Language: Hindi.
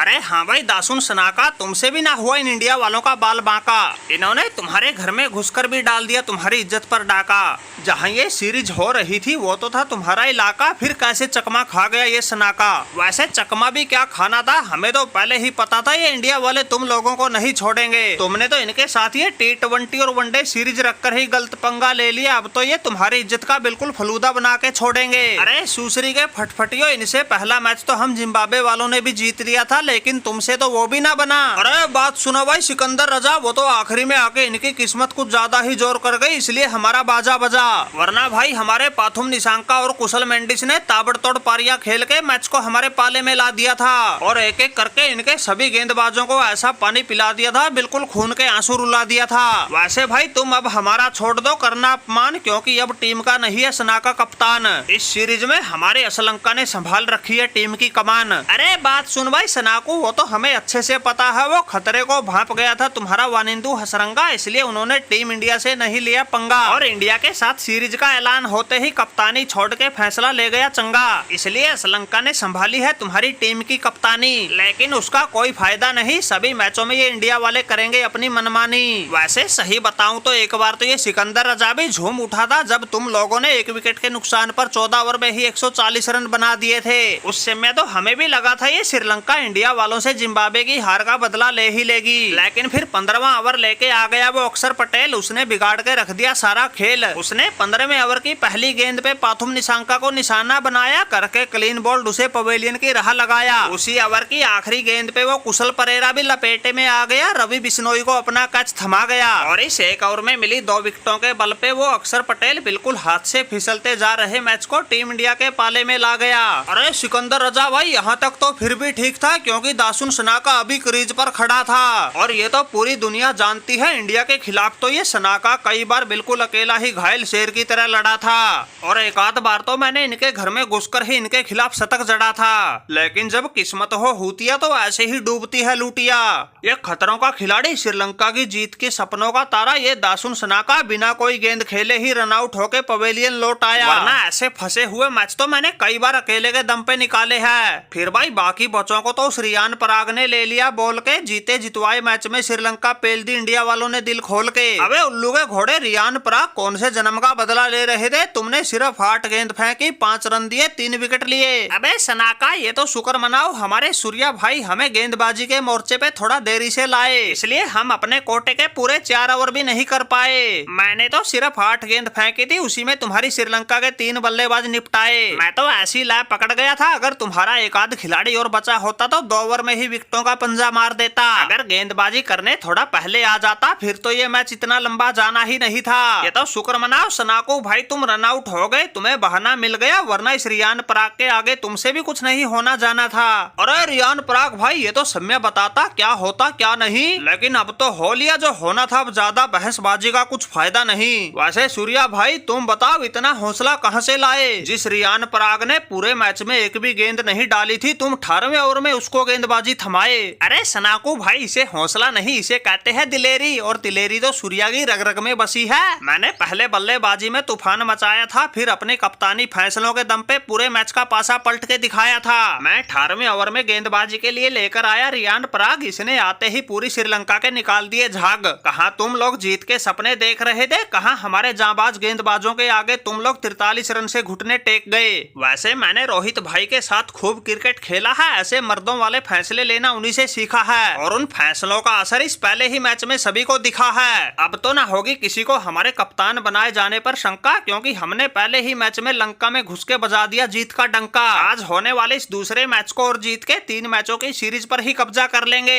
अरे हाँ भाई दासुन सनाका, तुमसे भी ना हुआ इन इंडिया वालों का बाल बांका। इन्होंने तुम्हारे घर में घुसकर भी डाल दिया तुम्हारी इज्जत पर डाका। जहाँ ये सीरीज हो रही थी वो तो था तुम्हारा इलाका, फिर कैसे चकमा खा गया ये सनाका। वैसे चकमा भी क्या खाना था, हमें तो पहले ही पता था ये इंडिया वाले तुम लोगों को नहीं छोड़ेंगे। तुमने तो इनके साथ ये T20 और वनडे सीरीज रखकर ही गलत पंगा ले लिया। अब तो ये तुम्हारी इज्जत का बिल्कुल फलूदा बना के छोड़ेंगे। अरे सूसरी के फटफटियो, इनसे पहला मैच तो हम जिम्बाब्वे वालों ने भी जीत लिया था, लेकिन तुमसे तो वो भी ना बना। अरे बात सुनो भाई सिकंदर रजा, वो तो आखिरी में आके इनकी किस्मत कुछ ज्यादा ही जोर कर गई, इसलिए हमारा बाजा बजा। वरना भाई हमारे पाथुम निशांका और कुशल मेंडिस ने ताबड़तोड़ पारियां खेल के मैच को हमारे पाले में ला दिया था और एक एक करके इनके सभी गेंदबाजों को ऐसा पानी पिला दिया था, बिल्कुल खून के आंसू रुला दिया था। वैसे भाई तुम अब हमारा छोड़ दो करना अपमान, क्योंकि अब टीम का नहीं है सनाका कप्तान। इस सीरीज में हमारे असलंका ने संभाल रखी है टीम की कमान। अरे बात सुन भाई सनाकू, वो तो हमें अच्छे से पता है, वो खतरे को भांप गया था तुम्हारा वानिंदु हसरंगा, इसलिए उन्होंने टीम इंडिया से नहीं लिया पंगा और इंडिया के साथ सीरीज का ऐलान होते ही कप्तानी छोड़ के फैसला ले गया चंगा। इसलिए श्रीलंका ने संभाली है तुम्हारी टीम की कप्तानी, लेकिन उसका कोई फायदा नहीं, सभी मैचों में ये इंडिया वाले करेंगे अपनी मनमानी। वैसे सही बताऊं तो एक बार तो ये सिकंदर रजा भी झूम उठा था जब तुम लोगों ने 1 विकेट के नुकसान पर 14 ओवर में ही 140 रन बना दिए थे। उस समय तो हमें भी लगा था ये श्रीलंका इंडिया वालों से जिम्बाब्वे की हार का बदला ले ही लेगी, लेकिन फिर 15वां ओवर लेके आ गया वो अक्षर पटेल, उसने बिगाड़ के रख दिया सारा खेल। उसने 15वें ओवर की पहली गेंद पे पाथुम निशांका को निशाना बनाया, करके क्लीन बॉल्ड उसे पवेलियन की राह लगाया। उसी ओवर की आखिरी गेंद पे वो कुशल परेरा भी लपेटे में आ गया, रवि बिश्नोई को अपना कैच थमा गया और इस एक ओवर में मिली 2 विकेटों के बल पे वो अक्षर पटेल बिल्कुल हाथ से फिसलते जा रहे मैच को टीम इंडिया के पाले में ला गया। अरे सिकंदर रजा भाई यहाँ तक तो फिर भी ठीक था, क्योंकि दासुन सनाका अभी क्रीज पर खड़ा था और ये तो पूरी दुनिया जानती है इंडिया के खिलाफ तो ये सनाका कई बार बिल्कुल अकेला ही घायल शेर की तरह लड़ा था और एक आध बार तो मैंने इनके घर में घुसकर ही इनके खिलाफ शतक जड़ा था। लेकिन जब किस्मत हो हुतिया तो ऐसे ही डूबती है लूटिया। ये खतरों का खिलाड़ी, श्रीलंका की जीत के सपनों का तारा, ये दासुन सनाका बिना कोई गेंद खेले ही रन आउट होके पवेलियन लौट आया, वरना ऐसे फंसे हुए मैच तो मैंने कई बार अकेले के दम पे निकाले हैं। फिर भाई बाकी बच्चों को तो उस रियान पराग ने ले लिया बोल के, जीते जितवाए मैच में श्रीलंका पेल दी इंडिया वालों ने दिल खोल के। अबे उल्लू के घोड़े, रियान पराग कौन से जन्म का बदला ले रहे थे, तुमने सिर्फ 8 गेंद फेंकी, 5 रन दिए, 3 विकेट लिए। अबे सनाका ये तो शुक्र मनाओ हमारे सूर्या भाई हमें गेंदबाजी के मोर्चे पे थोड़ा देरी से लाए, इसलिए हम अपने कोटे के पूरे 4 ओवर भी नहीं कर पाए। मैंने तो सिर्फ 8 गेंद फेंकी थी, उसी में तुम्हारी श्रीलंका के 3 बल्लेबाज निपटाए। मैं तो ऐसी लैब पकड़ गया था, अगर तुम्हारा एक आध खिलाड़ी और बचा होता तो 2 ओवर में ही विकेटों का पंजा मार देता। अगर गेंदबाजी करने थोड़ा पहले आ जाता फिर तो ये मैच इतना लंबा जाना ही नहीं था। ये तो शुक्र मनाओ सनाको भाई तुम रन आउट हो गए, तुम्हें बहाना मिल गया, वरना इस रियान पराग के आगे तुमसे भी कुछ नहीं होना जाना था। अरे रियान पराग भाई ये तो समय बताता क्या होता क्या नहीं, लेकिन अब तो हो लिया जो होना था, अब ज्यादा बहसबाजी का कुछ फायदा नहीं। वैसे सूर्या भाई तुम बताओ इतना हौसला कहाँ से लाए, जिस रियान पराग ने पूरे मैच में एक भी गेंद नहीं डाली थी, तुम 18वें ओवर में उसको गेंदबाजी थमाए। अरे सनाकू भाई इसे हौसला नहीं, इसे कहते हैं दिलेरी, और दिलेरी तो सूर्या की रग रग में बसी है। मैंने पहले बल्लेबाजी में तूफान मचाया था, फिर अपने कप्तानी फैसलों के दम पे पूरे मैच का पासा पलट के दिखाया था। मैं 18वें ओवर में गेंदबाजी के लिए लेकर आया रियान पराग, इसने आते ही पूरी श्रीलंका के निकाल दिए झाग। कहाँ तुम लोग जीत के सपने देख रहे थे, कहाँ हमारे जांबाज गेंदबाजों के आगे तुम लोग 43 रन से घुटने टेक गए। वैसे मैंने रोहित भाई के साथ खूब क्रिकेट खेला है, ऐसे मर्दों वाले फैसले लेना उन्हीं से सीखा है और उन फैसलों का असर इस पहले ही मैच में सभी को दिखा है। अब तो ना होगी किसी को हमारे कप्तान बनाए जाने पर शंका, क्योंकि हमने पहले ही मैच में लंका में घुस के बजा दिया जीत का डंका। आज होने वाले इस दूसरे मैच को और जीत के 3 मैचों की सीरीज पर ही कब्जा कर लेंगे।